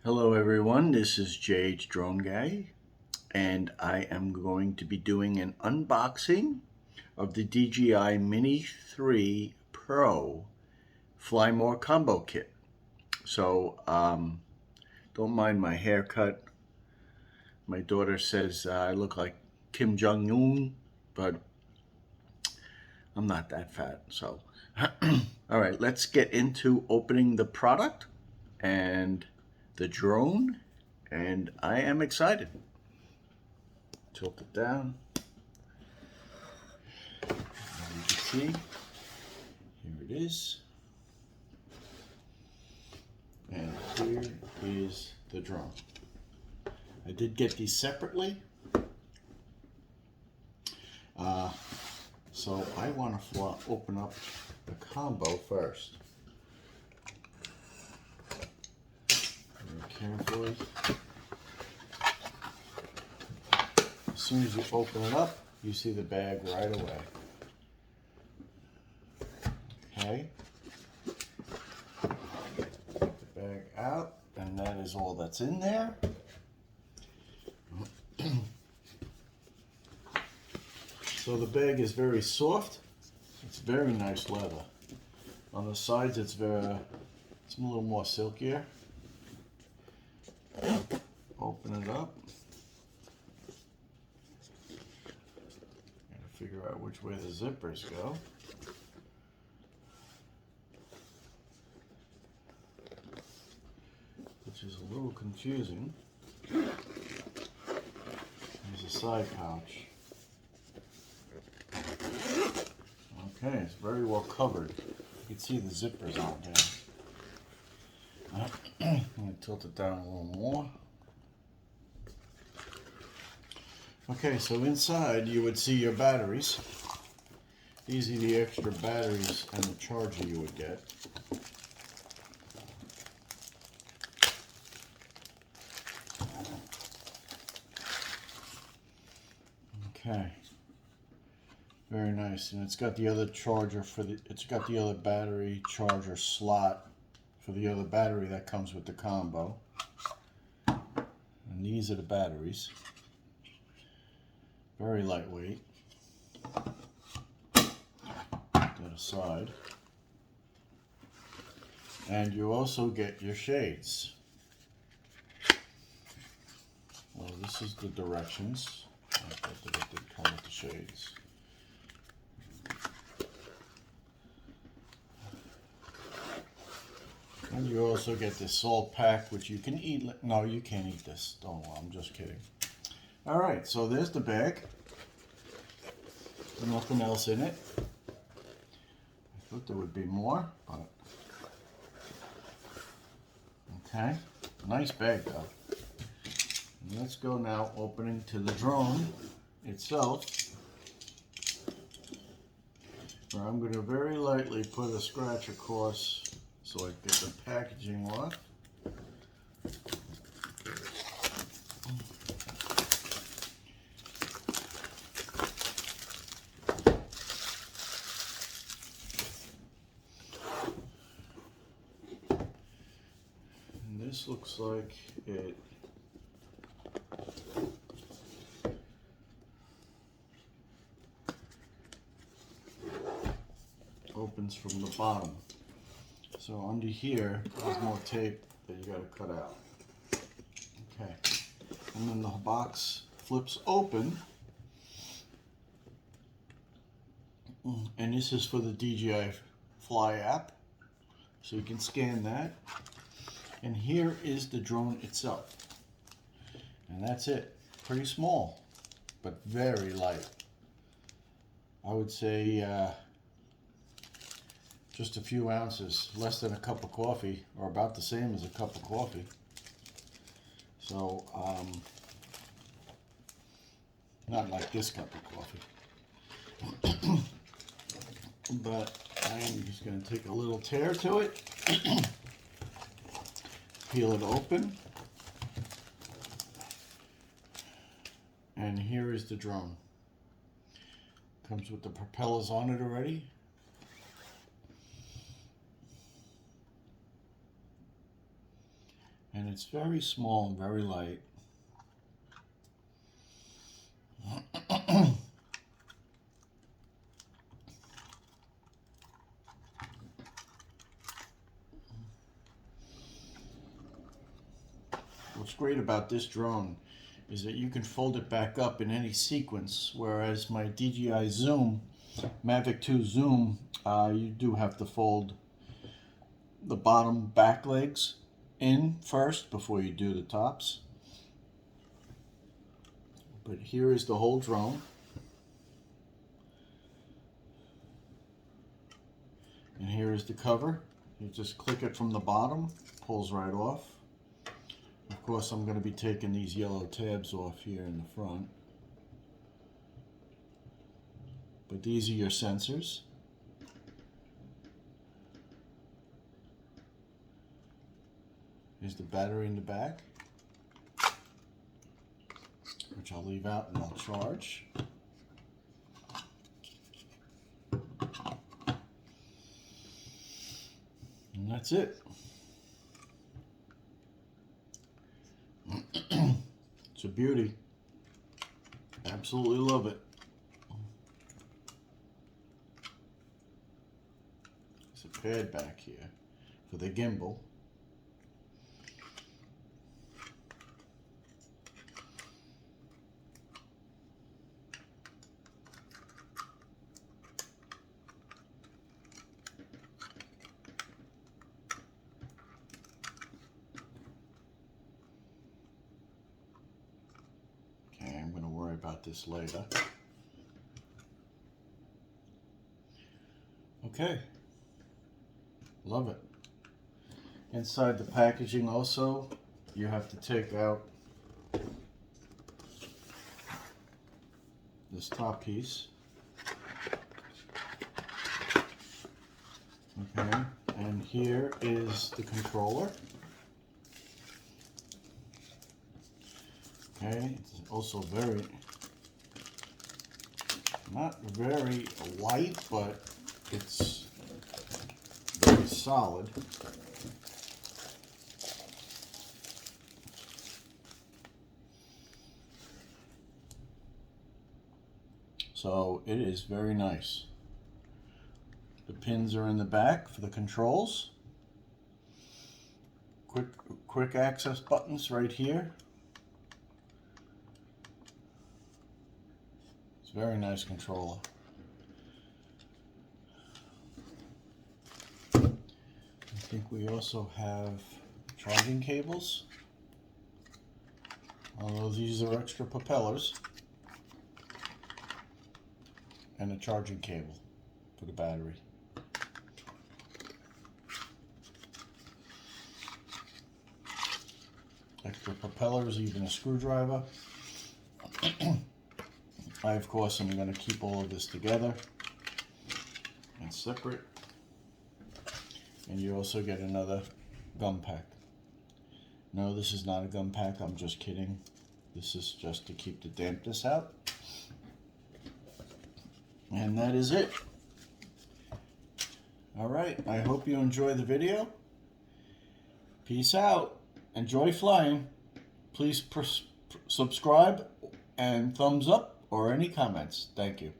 Hello everyone, this is JH Drone Guy, and I am going to be doing an unboxing of the DJI Mini 3 Pro Fly More Combo Kit. So don't mind my haircut. My daughter says I look like Kim Jong-un, but I'm not that fat. So all right, let's get into opening the product and the drone, and I am excited. Tilt it down. As you can see, here it is. And here is the drone. I did get these separately. So I want to open up the combo first. Very carefully. As soon as you open it up, you see the bag right away. Okay. Take the bag out, and that is all that's in there. So the bag is very soft. It's very nice leather. On the sides, it's a little more silkier. Open it up. Gotta figure out which way the zippers go. Which is a little confusing. There's a side pouch. Okay, it's very well covered. You can see the zippers on there. I'm going to tilt it down a little more. Okay, so inside you would see your batteries. These are the extra batteries and the charger you would get. Okay. Very nice, and it's got the other charger it's got the other battery charger slot for the other battery that comes with the combo. And these are the batteries. Very lightweight. Put that aside. And you also get your shades. Well, this is the directions. I thought that it did come with the shades. And you also get this salt pack, which you can eat. No, you can't eat this. Don't worry, I'm just kidding. All right, so there's the bag. Nothing else in it. I thought there would be more, but okay. Nice bag though. And let's go now opening to the drone itself. Where I'm going to very lightly put a scratch across so I get the packaging off. And this looks like it opens from the bottom. So under here, there's more tape that you got to cut out. Okay, and then the box flips open, and this is for the DJI Fly app, so you can scan that. And here is the drone itself, and that's it. Pretty small, but very light. I would say just a few ounces, less than a cup of coffee, or about the same as a cup of coffee. So, not like this cup of coffee. But I'm just going to take a little tear to it, peel it open, and here is the drone. Comes with the propellers on it already. And it's very small and very light. What's great about this drone is that you can fold it back up in any sequence, whereas my DJI Zoom, Mavic 2 Zoom, you do have to fold the bottom back legs in first before you do the tops. But here is the whole drone. And here is the cover. You just click it from the bottom, pulls right off. Of course, I'm going to be taking these yellow tabs off here in the front. But these are your sensors. Here's the battery in the back, which I'll leave out and I'll charge. And that's it. It's a beauty. Absolutely love it. There's a pad back here for the gimbal. I'm going to worry about this later. Okay, love it. Inside the packaging also, you have to take out this top piece. Okay, and here is the controller. Okay, it's also not very light, but it's very solid. So it is very nice. The pins are in the back for the controls. Quick access buttons right here. It's a very nice controller. I think we also have charging cables, although these are extra propellers, and a charging cable for the battery. Extra propellers, even a screwdriver. I, of course, am going to keep all of this together and separate. And you also get another gum pack. No, this is not a gum pack. I'm just kidding. This is just to keep the dampness out. And that is it. All right. I hope you enjoy the video. Peace out. Enjoy flying. Please subscribe and thumbs up or any comments. Thank you.